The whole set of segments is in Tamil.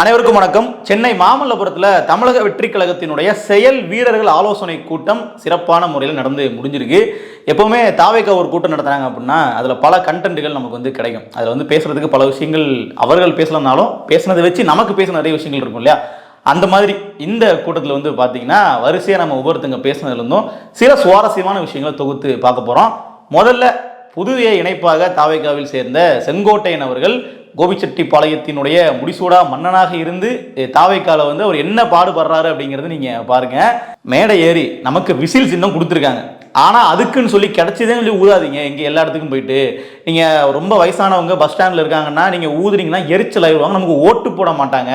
அனைவருக்கும் வணக்கம். சென்னை மாமல்லபுரத்தில் தமிழக வெற்றி கழகத்தினுடைய செயல் வீரர்கள் ஆலோசனை கூட்டம் சிறப்பான முறையில் நடந்து முடிஞ்சிருக்கு. எப்பவுமே தாவேக்கா ஒரு கூட்டம் நடத்துறாங்க அப்படின்னா அதில் பல கண்டென்ட்டுகள் நமக்கு கிடைக்கும். அதில் பேசுறதுக்கு பல விஷயங்கள் அவர்கள் பேசலனாலும் பேசுனதை வச்சு நமக்கு பேச நிறைய விஷயங்கள் இருக்கும் இல்லையா? அந்த மாதிரி இந்த கூட்டத்தில் பார்த்தீங்கன்னா வரிசையாக நம்ம ஒவ்வொருத்தங்க பேசுனதுல இருந்தும் சில சுவாரஸ்யமான விஷயங்களை தொகுத்து பார்க்க போகிறோம். முதல்ல புதிய இணைப்பாக தாவேக்காவில் சேர்ந்த செங்கோட்டையன் அவர்கள் கோபிச்செட்டிப்பாளையத்தினுடைய முடிசூடா மன்னனாக இருந்து தாவேக்கால அவர் என்ன பாடுபடுறாரு அப்படிங்கிறது நீங்க பாருங்க. மேடை ஏறி நமக்கு விசில் சின்னம் கொடுத்துருக்காங்க. ஆனா அதுக்குன்னு சொல்லி கிடைச்சதே சொல்லி ஊதாதீங்க. இங்க எல்லா இடத்துக்கும் போயிட்டு நீங்க ரொம்ப வயசானவங்க பஸ் ஸ்டாண்ட்ல இருக்காங்கன்னா நீங்க ஊதுறீங்கன்னா எரிச்சல் ஆயிடுவாங்க, நமக்கு ஓட்டு போட மாட்டாங்க.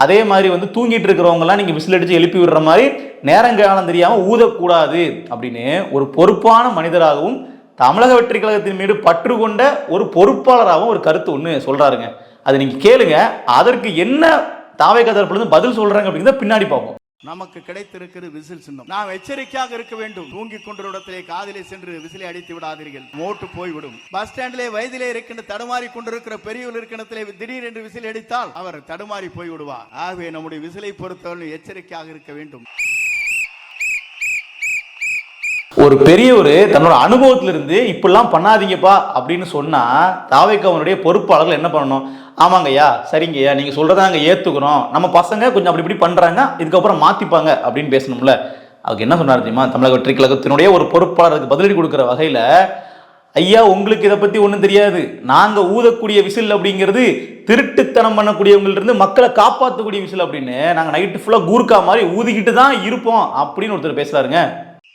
அதே மாதிரி தூங்கிட்டு இருக்கிறவங்க எல்லாம் நீங்க விசில் அடிச்சு எழுப்பி விடுற மாதிரி நேரங்காலம் தெரியாம ஊதக்கூடாது அப்படின்னு ஒரு பொறுப்பான மனிதராகவும் தமிழக வெற்றி கழகத்தின் மீது பற்று கொண்ட ஒரு பொறுப்பாளராகவும் ஒரு கருத்து ஒன்று சொல்றாருங்க. அது நீங்க கேளுங்க. அதற்கு என்ன தாவேக்கா தரப்புல இருந்து பதில் சொல்றாங்க அப்படிங்கிறத பின்னாடி பார்ப்போம். நமக்கு கிடைத்திருக்கிற விசில் சின்னம். நாம் எச்சரிக்கையாக இருக்க வேண்டும். தூங்கிக் கொண்ட இடத்திலே காதிலே சென்று விசிலை அடித்து விடாதீர்கள், மோட்டு போய்விடும். பஸ் ஸ்டாண்டிலே வயதிலே இருக்கின்ற தடுமாறி கொண்டிருக்கிற பெரியவர் இருக்கின்றத்திலே திடீர் என்று விசில் அடித்தால் அவர் தடுமாறி போய்விடுவார். ஆகவே நம்முடைய விசிலை பொறுத்தவரை எச்சரிக்கையாக இருக்க வேண்டும். ஒரு பெரியவர் தன்னோட அனுபவத்திலிருந்து இப்படிலாம் பண்ணாதீங்கப்பா அப்படின்னு சொன்னா தாவேக்காவுடைய பொறுப்பாளர்கள் என்ன பண்ணணும்? ஆமாங்கய்யா, சரிங்கய்யா, நீங்க சொல்றதா நாங்க ஏத்துக்கிறோம், நம்ம பசங்க கொஞ்சம் அப்படி இப்படி பண்றாங்க, இதுக்கப்புறம் மாத்திப்பாங்க அப்படின்னு பேசணும்ல. அதுக்கு என்ன சொன்னார் தெரியுமா? தமிழக வெற்றி கழகத்தினுடைய ஒரு பொறுப்பாளருக்கு பதிலடி கொடுக்கிற வகையில, ஐயா உங்களுக்கு இதை பத்தி ஒண்ணும் தெரியாது, நாங்க ஊதக்கூடிய விசில் அப்படிங்கிறது திருட்டுத்தனம் பண்ணக்கூடியவங்கள்ட்ட இருந்து மக்களை காப்பாற்றக்கூடிய விசில் அப்படின்னு நாங்க நைட்டு ஃபுல்லா கூர்க்கா மாதிரி ஊதிக்கிட்டு தான் இருப்போம் அப்படின்னு ஒருத்தர் பேசுறாருங்க.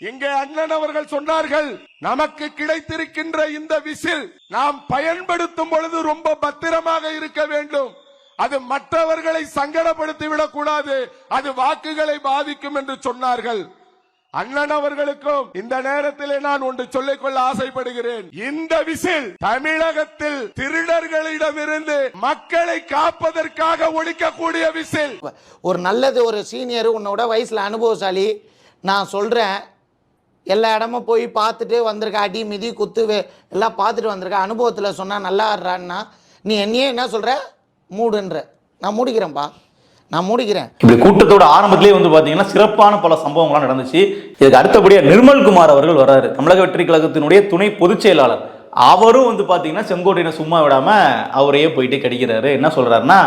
இங்கே அண்ணன் அவர்கள் சொன்னார்கள், நமக்கு கிடைத்திருக்கின்ற இந்த விசில் நாம் பயன்படுத்தும் பொழுது ரொம்ப பத்திரமாக இருக்க வேண்டும், அது மற்றவர்களை சங்கடப்படுத்தி விடக்கூடாது, அது வாக்குகளை பாதிக்கும் என்று சொன்னார்கள். அண்ணன் அவர்களுக்கும் இந்த நேரத்திலே நான் ஒன்று சொல்லிக்கொள்ள ஆசைப்படுகிறேன். இந்த விசில் தமிழகத்தில் திருடர்களிடமிருந்து மக்களை காப்பதற்காக ஒழிக்கக்கூடிய விசில். ஒரு நல்லது, ஒரு சீனியர், உன்னோட வயசுல அனுபவசாலி, நான் சொல்றேன், எல்லா இடமும் போய் பார்த்துட்டு வந்திருக்க, அடி மிதி குத்து எல்லாம் பார்த்துட்டு வந்திருக்க, அனுபவத்தில் சொன்னால் நல்லா ஆடுறான்னா நீ என்னையே என்ன சொல்கிற? மூடுன்ற. நான் மூடிக்கிறேன்ப்பா, நான் மூடிக்கிறேன். இப்படி கூட்டத்தோட ஆரம்பத்திலே பார்த்தீங்கன்னா சிறப்பான பல சம்பவங்கள்லாம் நடந்துச்சு. இதுக்கு அடுத்தபடியாக நிர்மல்குமார் அவர்கள் வர்றாரு, தமிழக வெற்றி கழகத்தினுடைய துணை பொதுச் செயலாளர். அவரும் பார்த்தீங்கன்னா செங்கோட்டையனை சும்மா விடாம அவரையே போயிட்டு கடிக்கிறாரு. என்ன சொல்றாருன்னா,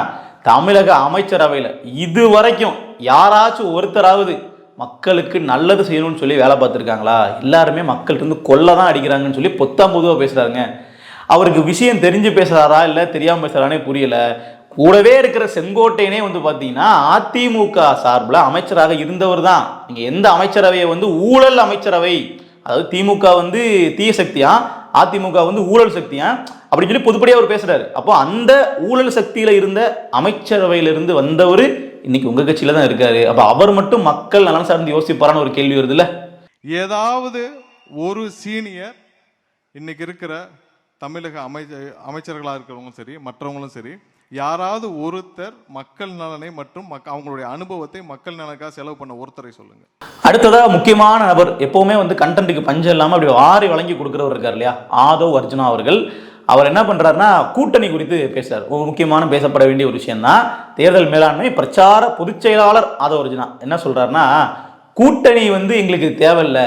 தமிழக அமைச்சரவையில் இது வரைக்கும் யாராச்சும் ஒருத்தராவது மக்களுக்கு நல்லது செய்யணும்னு சொல்லி வேலை பார்த்துருக்காங்களா? எல்லாருமே மக்கள்கிட்ட கொல்ல தான் அடிக்கிறாங்கன்னு சொல்லி பொத்தாம் பொதுவாக பேசுறாங்க. அவருக்கு விஷயம் தெரிஞ்சு பேசுறாரா இல்லை தெரியாமல் பேசுறானே புரியல. கூடவே இருக்கிற செங்கோட்டையனே பார்த்தீங்கன்னா அதிமுக சார்பில் அமைச்சராக இருந்தவர் தான். நீங்கள் எந்த அமைச்சரவையை ஊழல் அமைச்சரவை, அதாவது திமுக தீய சக்தியா, அதிமுக ஊழல் சக்தியா அப்படின்னு சொல்லி பொதுப்படியாக அவர் பேசுறாரு. அப்போ அந்த ஊழல் சக்தியில இருந்த அமைச்சரவையிலிருந்து வந்தவர் இன்னைக்கு உங்க கட்சியில தான் இருக்காரு. அப்ப அவர் மட்டும் மக்கள் நலன் சார்ந்து யோசிப்பாரான்னு ஒரு கேள்வி வருது இல்ல? ஏதாவது ஒரு சீனியர் இன்னைக்கு இருக்கிற தமிழக அமைச்சர்களாக இருக்கிறவங்களும் சரி, மற்றவங்களும் சரி, யாராவது ஒருத்தர் மக்கள் நலனை மற்றும் அவங்களுடைய அனுபவத்தை மக்கள் நலனுக்காக செலவு பண்ண ஒருத்தரை சொல்லுங்க. அடுத்ததா முக்கியமான நபர், எப்பவுமே கண்டென்ட்டுக்கு பஞ்சம் இல்லாம அப்படி வாரி வழங்கி கொடுக்கிறவர் இருக்கார் இல்லையா, ஆதவ் அர்ஜுனா அவர்கள். அவர் என்ன பண்றாருன்னா கூட்டணி குறித்து பேசுறாரு. ஒரு முக்கியமான பேசப்பட வேண்டிய ஒரு விஷயம் தான் தேர்தல் மேலாண்மை பிரச்சார பொதுச் செயலாளர் ஆதவ் அர்ஜுனா என்ன சொல்றாருன்னா, கூட்டணி எங்களுக்கு தேவையில்லை.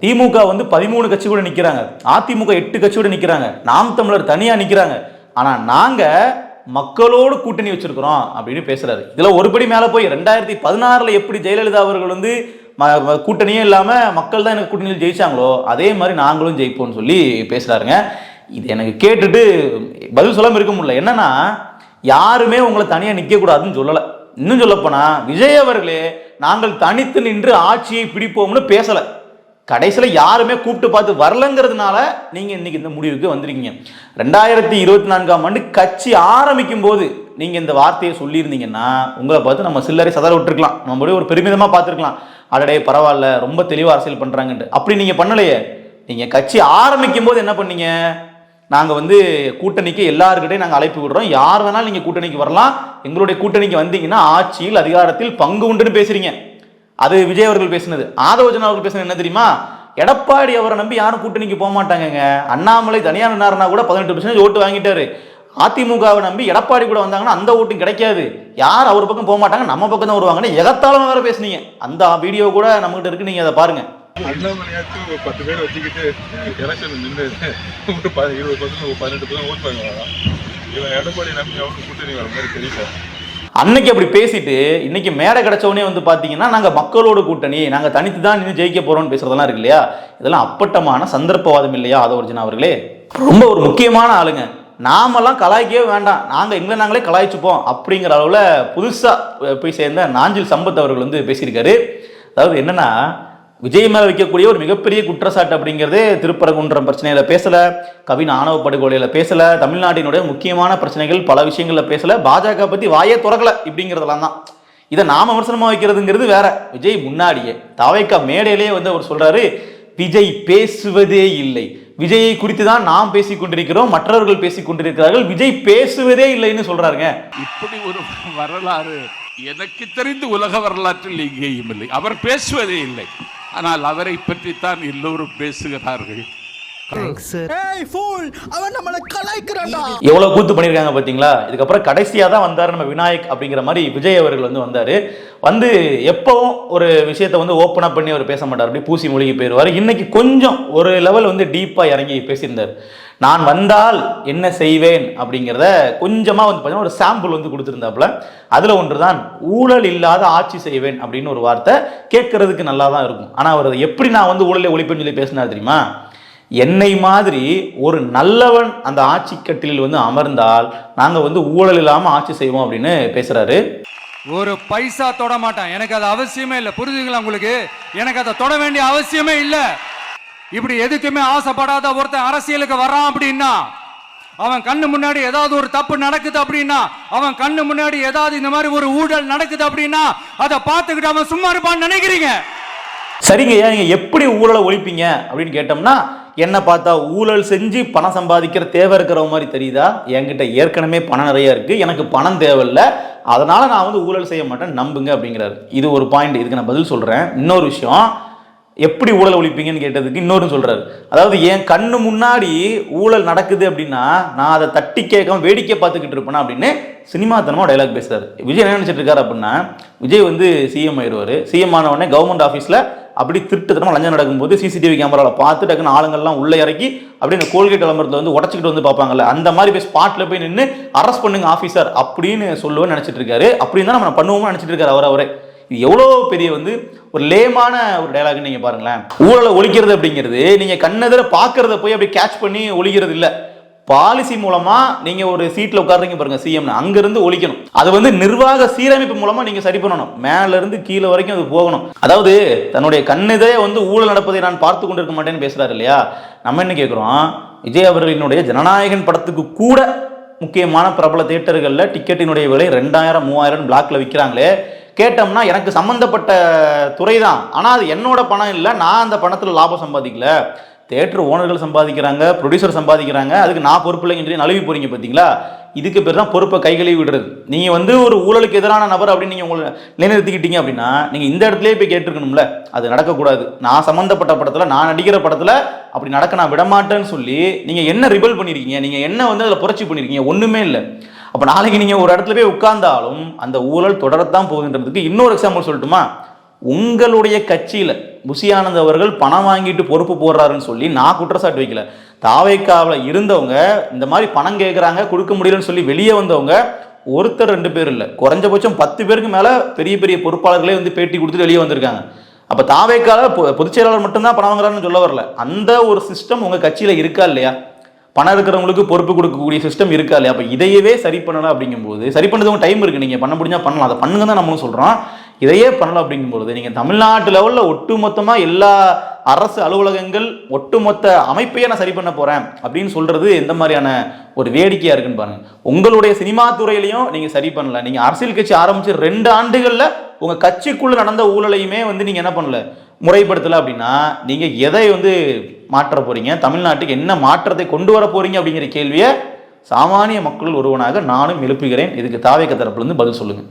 திமுக 13 கட்சி கூட நிக்கிறாங்க, அதிமுக 8 கட்சி கூட நிக்கிறாங்க, நாம் தமிழர் தனியா நிக்கிறாங்க, ஆனா நாங்க மக்களோடு கூட்டணி வச்சிருக்கிறோம் அப்படின்னு பேசுறாரு. இதுல ஒருபடி மேல போய் 2016 எப்படி ஜெயலலிதா அவர்கள் கூட்டணியே இல்லாம மக்கள் தான் எனக்கு கூட்டணியில் ஜெயிச்சாங்களோ அதே மாதிரி நாங்களும் ஜெயிப்போம்னு சொல்லி பேசுறாருங்க. இது எனக்கு கேட்டுட்டு பதில் சொல்லாம இருக்க முடியல. என்னன்னா, யாருமே உங்களை தனியா நிக்க கூடாதுன்னு சொல்லல. இன்னும் சொல்லப்போனா விஜய் அவர்களே நாங்கள் தனித்து நின்று ஆட்சியை பிடிப்போம்னு பேசல. கடைசியில் யாருமே கூப்பிட்டு பார்த்து வரலங்கிறதுனால நீங்க இன்னைக்கு இந்த முடிவுக்கு வந்திருக்கீங்க. 2024ஆம் ஆண்டு கட்சி ஆரம்பிக்கும் போது நீங்க இந்த வார்த்தையை சொல்லியிருந்தீங்கன்னா உங்களை பார்த்து நம்ம சில்லறை சதற விட்டுருக்கலாம், நம்ம ஒரு பெருமிதமா பார்த்துருக்கலாம், அடடே பரவாயில்ல ரொம்ப தெளிவா அரசியல் பண்றாங்கன்ட்டு. அப்படி நீங்க பண்ணலையே. நீங்க கட்சி ஆரம்பிக்கும் போது என்ன பண்ணீங்க? நாங்க கூட்டணிக்கு எல்லாருக்கிட்டையும் நாங்க அழைப்பு விடுறோம், யார் வேணாலும் நீங்க கூட்டணிக்கு வரலாம், எங்களுடைய கூட்டணிக்கு வந்தீங்கன்னா ஆட்சியில் அதிகாரத்தில் பங்கு உண்டுன்னு பேசுறீங்க. அது விஜய் அவர்கள் பேசினது. ஆதவர்ஜுனா அவர்கள் பேசினது என்ன தெரியுமா? எடப்பாடி அவரை நம்பி யாரும் கூட்டணிக்கு போக மாட்டாங்க. அண்ணாமலை தனியார் நின்னாருன்னா கூட 18% ஓட்டு வாங்கிட்டாரு. அதிமுகவை நம்பி எடப்பாடி கூட வந்தாங்கன்னா அந்த ஓட்டும் கிடைக்காது, யார் அவர் பக்கம் போக மாட்டாங்க, நம்ம பக்கம் தான் வருவாங்கன்னு எகத்தாலும் வேற பேசுனீங்க. அந்த வீடியோ கூட நம்மகிட்ட இருக்கு, நீங்க அதை பாருங்க. அண்ணாமலையாச்சும் ஒரு 10 பேர் வச்சுக்கிட்டு எலெக்ஷன் நின்று 20% 18% ஓட் பண்ணுவாங்க. இவன் எடப்பாடி நம்பி அவங்க கூட்டணி வர மாதிரி தெரியல. அன்னைக்கு அப்படி பேசிட்டு இன்னைக்கு மேடை கிடைச்சவனே வந்து பாத்தீங்கன்னா நாங்க மக்களோட கூட்டணி, நாங்க தனித்து தான் நின்று ஜெயிக்க போறோம்னு பேசுறதெல்லாம் இருக்கு இல்லையா, இதெல்லாம் அப்பட்டமான சந்தர்ப்பவாதம் இல்லையா ஆதவர்ஜுனா அவர்களே? ரொம்ப ஒரு முக்கியமான ஆளுங்க. நாமெல்லாம் கலாய்க்கவே வேண்டாம், நாங்க எங்களை நாங்களே கலாய்ச்சுப்போம் அப்படிங்கிற அளவுல புதுசா போய் சேர்ந்த நாஞ்சில் சம்பத் அவர்கள் வந்து பேசியிருக்காரு. அதாவது என்னன்னா, விஜய் மேல வைக்கக்கூடிய ஒரு மிகப்பெரிய குற்றச்சாட்டு அப்படிங்கிறதே திருப்பரங்குன்றம் பிரச்சனையில பேசல, கவின் ஆணவ படுகொலையில பேசல, தமிழ்நாட்டினுடைய முக்கியமான பிரச்சனைகள் பல விஷயங்கள்ல பேசல, பாஜக பத்தி வாயே திறக்கல, இப்படிங்கிறதெல்லாம் தான். இதை நாம விமர்சனமா வைக்கிறதுங்கிறது வேற. விஜய் முன்னாடியே தாவேக்கா மேடையிலேயே வந்து அவர் சொல்றாரு, விஜய் பேசுவதே இல்லை, விஜயை குறித்து தான் நாம் பேசிக் கொண்டிருக்கிறோம், மற்றவர்கள் பேசிக் கொண்டிருக்கிறார்கள், விஜய் பேசுவதே இல்லைன்னு சொல்றாருங்க. இப்படி ஒரு வரலாறு எனக்கு தெரிந்து உலக வரலாற்றில் எங்கேயும் இல்லை. அவர் பேசுவதே இல்லை, ஆனால் அவரை பற்றித்தான் எல்லோரும் பேசுகிறார்கள். எவ்வளவு கூத்து பண்ணிருக்காங்க பாத்தீங்களா? இதுக்கப்புறம் கடைசியா தான் வந்தாரு நம்ம விநாயக் அப்படிங்கிற மாதிரி விஜய் அவர்கள் வந்து வந்தாரு. வந்து எப்பவும் ஒரு விஷயத்த வந்து ஓப்பனா பண்ணி அவர் பேச மாட்டார், அப்படி பூசி மொழிகி போயிருவாரு. இன்னைக்கு கொஞ்சம் ஒரு லெவல் வந்து டீப்பா இறங்கி பேசியிருந்தார். நான் வந்தால் என்ன செய்வேன் அப்படிங்கிறத கொஞ்சமா வந்து பார்த்தீங்கன்னா ஒரு சாம்பிள் வந்து கொடுத்துருந்தாப்புல. அதுல ஒன்றுதான் ஊழல் இல்லாத ஆட்சி செய்வேன் அப்படின்னு ஒரு வார்த்தை. கேட்கறதுக்கு நல்லா தான் இருக்கும், ஆனா அவர் எப்படி நான் வந்து ஊழலை ஒழிப்பேன்னு சொல்லி பேசினார் தெரியுமா? என்னை மாதிரி ஒரு நல்லவன் அந்த ஆட்சி கட்டிலில் வந்து அமர்ந்தால் நாங்க வந்து ஊழல் இல்லாம ஆட்சி செய்வோம் அப்படின்னு பேசுறாரு. ஒரு பைசா தொட மாட்டான், எனக்கு அது அவசியமே இல்லை. புரிஞ்சுங்களா உங்களுக்கு? எனக்கு அதை தொட வேண்டிய அவசியமே இல்லை. இப்படி எதுக்குமே ஆசைப்படாத ஒருத்தன் அரசியலுக்கு வர்றான் அப்படின்னா, அவன் கண்ணு முன்னாடி ஏதாவது ஒரு தப்பு நடக்குது அப்படின்னா, அவன் கண்ணு முன்னாடி ஏதாவது இந்த மாதிரி ஒரு ஊழல் நடக்குது அப்படின்னா, அதை பார்த்துக்கிட்டு அவன் சும்மா இருப்பான்னு நினைக்கிறீங்க? சரிங்க, நீங்க எப்படி ஊழலை ஒழிப்பீங்க அப்படின்னு கேட்டோம்னா, என்ன பார்த்தா ஊழல் செஞ்சு பணம் சம்பாதிக்கிற தேவை இருக்கிற மாதிரி தெரியுதா? என்கிட்ட ஏற்கனவே பணம் நிறைய இருக்கு, எனக்கு பணம் தேவையில்லை, அதனால நான் வந்து ஊழல் செய்ய மாட்டேன், நம்புங்க அப்படிங்கிறாரு. இது ஒரு பாயிண்ட், இதுக்கு நான் பதில் சொல்றேன். இன்னொரு விஷயம், எப்படி ஊழல் ஒழிப்பீங்கன்னு கேட்டதுக்கு இன்னொரு சொல்றாரு. அதாவது என் கண்ணு முன்னாடி ஊழல் நடக்குது அப்படின்னா நான் அதை தட்டி கேட்காம வேடிக்கை பார்த்துக்கிட்டு இருப்பேனா அப்படின்னு சினிமாத்தனமா டைலாக் பேசுறாரு. விஜய் என்ன நினைச்சிட்டு இருக்காரு அப்படின்னா, விஜய் வந்து சிஎம் ஆயிடுவாரு. சிஎம் ஆன உடனே கவர்மெண்ட் ஆஃபீஸ்ல அப்படி திருட்டுத்தனமா லஞ்சம் நடக்கும்போது சிசிடிவி கேமராவில் பார்த்து டக்குன்னு ஆளுங்கள்லாம் உள்ள இறக்கி அப்படி இந்த கோல்கேட் விளம்பரத்தில் வந்து உடச்சிக்கிட்டு வந்து பார்ப்பாங்கல்ல, அந்த மாதிரி போய் ஸ்பாட்ல போய் நின்று அரெஸ்ட் பண்ணுங்க ஆஃபீஸர் அப்படின்னு சொல்லுவேன்னு நினைச்சிட்டு இருக்காரு. அப்படின்னு தான் நம்ம பண்ணுவோம்னு நினைச்சிட்டு இருக்காரு அவரே. இது எவ்வளோ பெரிய வந்து ஒரு லேமான ஒரு டைலாக் நீங்க பாருங்களேன். ஊழலை ஒழிக்கிறது அப்படிங்கிறது நீங்க கண்ணெதிர பார்க்கறத போய் அப்படி கேட்ச் பண்ணி ஒழிக்கிறது இல்லை. பாலிசி மூலமா நீங்க ஒரு சீட்ல உட்கார்றீங்க பாருங்க சிஎம், அங்க இருந்து ஒழிக்கணும். அது வந்து நிர்வாக சீரமைப்பு மூலமா நீங்க சரி பண்ணணும், மேல இருந்து கீழே வரைக்கும் அது போகணும். அதாவது தன்னுடைய கண்ணெதிரே வந்து ஊழல் நடப்பதை நான் பார்த்து கொண்டிருக்க மாட்டேன்னு பேசுறாரு இல்லையா? நம்ம என்ன கேட்கிறோம், விஜய் அவர்களினுடைய ஜனநாயகன் படத்துக்கு கூட முக்கியமான பிரபல தியேட்டர்கள்ல டிக்கெட்டினுடைய விலை 2000 3000 பிளாக்ல விற்கிறாங்களே, கேட்டோம்னா எனக்கு சம்பந்தப்பட்ட துறை தான், ஆனா அது என்னோட பணம் இல்லை, நான் அந்த பணத்துல லாபம் சம்பாதிக்கல, தியேட்டர் ஓனர்கள் சம்பாதிக்கிறாங்க, ப்ரொடியூசர் சம்பாதிக்கிறாங்க, அதுக்கு நான் பொறுப்பு இல்லைன்னு நழுவி போறீங்க பார்த்தீங்களா? இதுக்கு பேர் தான் பொறுப்பை கைகழுவி விடுறது. நீங்க வந்து ஒரு ஊழலுக்கு எதிரான நபர் அப்படின்னு நீங்க உங்களை நிலைநிறுத்திக்கிட்டீங்க அப்படின்னா நீங்க இந்த இடத்துலயே போய் கேட்டிருக்கணும்ல, அது நடக்கக்கூடாது. நான் சம்பந்தப்பட்ட படத்துல, நான் நடிக்கிற படத்துல அப்படி நடக்க நான் விடமாட்டேன்னு சொல்லி நீங்க என்ன ரிபல் பண்ணிருக்கீங்க, நீங்க என்ன வந்து அதில் புரட்சி பண்ணிருக்கீங்க? ஒண்ணுமே இல்லை. அப்ப நாளைக்கு நீங்க ஒரு இடத்துல போய் உட்கார்ந்தாலும் அந்த ஊழல் தொடரத்தான் போகுதுன்றதுக்கு இன்னொரு எக்ஸாம்பிள் சொல்லட்டுமா? உங்களுடைய கட்சியில புஷி ஆனந்த் அவர்கள் பணம் வாங்கிட்டு பொறுப்பு போடுறாருன்னு சொல்லி நான் குற்றச்சாட்டு வைக்கல. தாவேக்காவில் இருந்தவங்க இந்த மாதிரி பணம் கேட்குறாங்க, கொடுக்க முடியலன்னு சொல்லி வெளியே வந்தவங்க ஒருத்தர் 2 பேர் இல்லை, குறைஞ்சபட்சம் 10 பேருக்கு மேல பெரிய பெரிய பொறுப்பாளர்களே வந்து பேட்டி கொடுத்துட்டு வெளியே வந்திருக்காங்க. அப்ப தாவேக்கால பொதுச் செயலாளர் மட்டும்தான் பணம் வாங்குறாருன்னு சொல்ல வரல. அந்த ஒரு சிஸ்டம் உங்க கட்சியில இருக்கா இல்லையா? பணம் இருக்கிறவங்களுக்கு பொறுப்பு கொடுக்கக்கூடிய சிஸ்டம் இருக்கா இல்லையா? அப்ப இதையவே சரி பண்ணலாம் அப்படிங்கும்போது, சரி பண்ணதுக்கு டைம் இருக்கு, நீங்க பண்ண முடிஞ்சா பண்ணலாம், அதை பண்ணுங்க தான் நம்மளும் சொல்றோம். இதையே பண்ணலாம் அப்படிங்கும்போது நீங்க தமிழ்நாட்டு லெவல்ல ஒட்டுமொத்தமா எல்லா அரசு அலுவலகங்கள் ஒட்டுமொத்த அமைப்பையே நான் சரி பண்ண போறேன் அப்படின்னு சொல்றது எந்த மாதிரியான ஒரு வேடிக்கையா இருக்குன்னு பாருங்க. உங்களுடைய சினிமா துறையிலையும் நீங்க சரி பண்ணல. நீங்க அரசியல் கட்சி ஆரம்பிச்சு 2 ஆண்டுகள்ல உங்க கட்சிக்குள்ள நடந்த ஊழலையுமே வந்து நீங்க என்ன பண்ணல, முறைப்படுத்தல அப்படின்னா நீங்க எதை வந்து மாற்ற போறீங்க, தமிழ்நாட்டுக்கு என்ன மாற்றத்தை கொண்டு வர போறீங்க அப்படிங்கிற கேள்வியை சாமானிய மக்கள் ஒருவனாக நானும் எழுப்புகிறேன். இதுக்கு தாவேக தரப்புல இருந்து பதில் சொல்லுங்க.